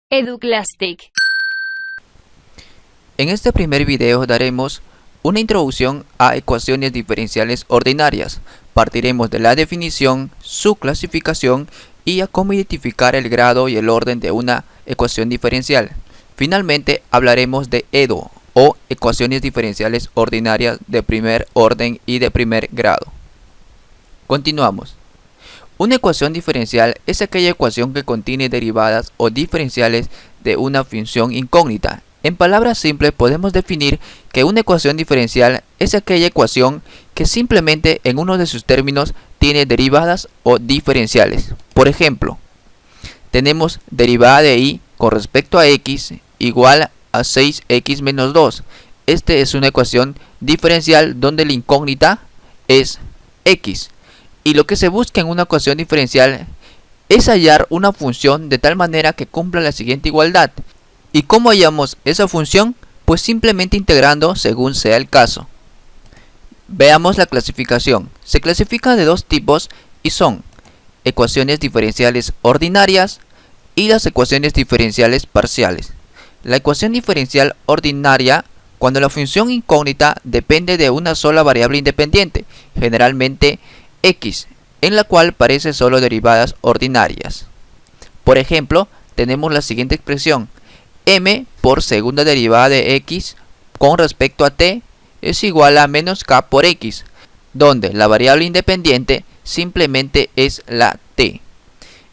Educlastic. En este primer video daremos una introducción a ecuaciones diferenciales ordinarias. Partiremos de la definición, su clasificación y a cómo identificar el grado y el orden de una ecuación diferencial. Finalmente hablaremos de EDO o ecuaciones diferenciales ordinarias de primer orden y de primer grado. Continuamos. Una ecuación diferencial es aquella ecuación que contiene derivadas o diferenciales de una función incógnita. En palabras simples podemos definir que una ecuación diferencial es aquella ecuación que simplemente en uno de sus términos tiene derivadas o diferenciales. Por ejemplo, tenemos derivada de y con respecto a x igual a 6x menos 2. Esta es una ecuación diferencial donde la incógnita es x. Y lo que se busca en una ecuación diferencial es hallar una función de tal manera que cumpla la siguiente igualdad. ¿Y cómo hallamos esa función? Pues simplemente integrando según sea el caso. Veamos la clasificación. Se clasifica de dos tipos y son ecuaciones diferenciales ordinarias y las ecuaciones diferenciales parciales. La ecuación diferencial ordinaria cuando la función incógnita depende de una sola variable independiente, generalmente x, en la cual aparecen solo derivadas ordinarias. Por ejemplo, tenemos la siguiente expresión: m por segunda derivada de x con respecto a t es igual a menos k por x, donde la variable independiente simplemente es la t.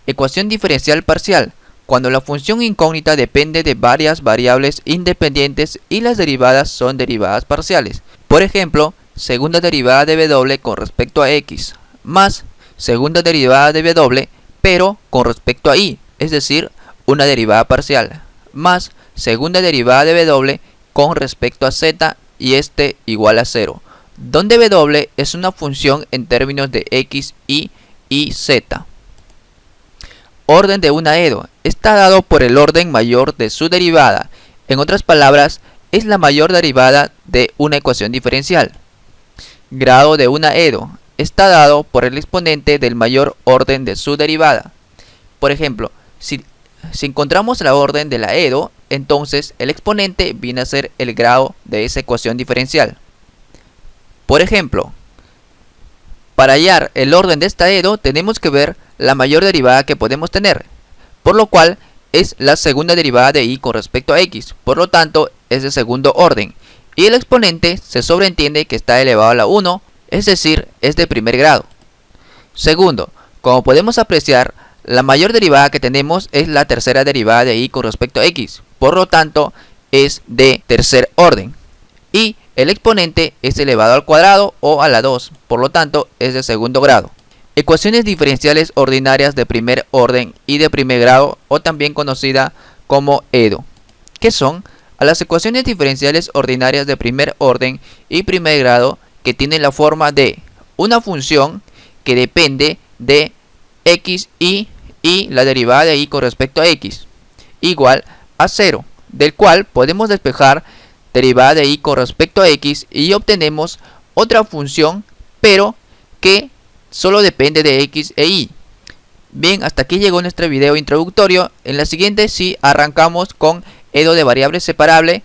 Ecuación diferencial parcial, cuando la función incógnita depende de varias variables independientes y las derivadas son derivadas parciales. Por ejemplo, segunda derivada de w con respecto a x, más segunda derivada de w, pero con respecto a y, es decir, una derivada parcial, más segunda derivada de w con respecto a z y este igual a 0, donde w es una función en términos de x, y z. Orden de una EDO está dado por el orden mayor de su derivada. En otras palabras, es la mayor derivada de una ecuación diferencial. Grado de una EDO está dado por el exponente del mayor orden de su derivada. Por ejemplo, si encontramos la orden de la EDO, entonces el exponente viene a ser el grado de esa ecuación diferencial. Por ejemplo, para hallar el orden de esta EDO tenemos que ver la mayor derivada que podemos tener, por lo cual es la segunda derivada de y con respecto a x, por lo tanto es de segundo orden, y el exponente se sobreentiende que está elevado a la 1, es decir, es de primer grado. Segundo, como podemos apreciar, la mayor derivada que tenemos es la tercera derivada de y con respecto a x, por lo tanto es de tercer orden, y el exponente es elevado al cuadrado o a la 2, por lo tanto es de segundo grado. Ecuaciones diferenciales ordinarias de primer orden y de primer grado, o también conocida como EDO, que son a las ecuaciones diferenciales ordinarias de primer orden y primer grado que tienen la forma de una función que depende de x y la derivada de y con respecto a x igual a 0, del cual podemos despejar derivada de y con respecto a x y obtenemos otra función, pero que solo depende de x e y. Bien, hasta aquí llegó nuestro video introductorio. En la siguiente sí arrancamos con EDO de variable separable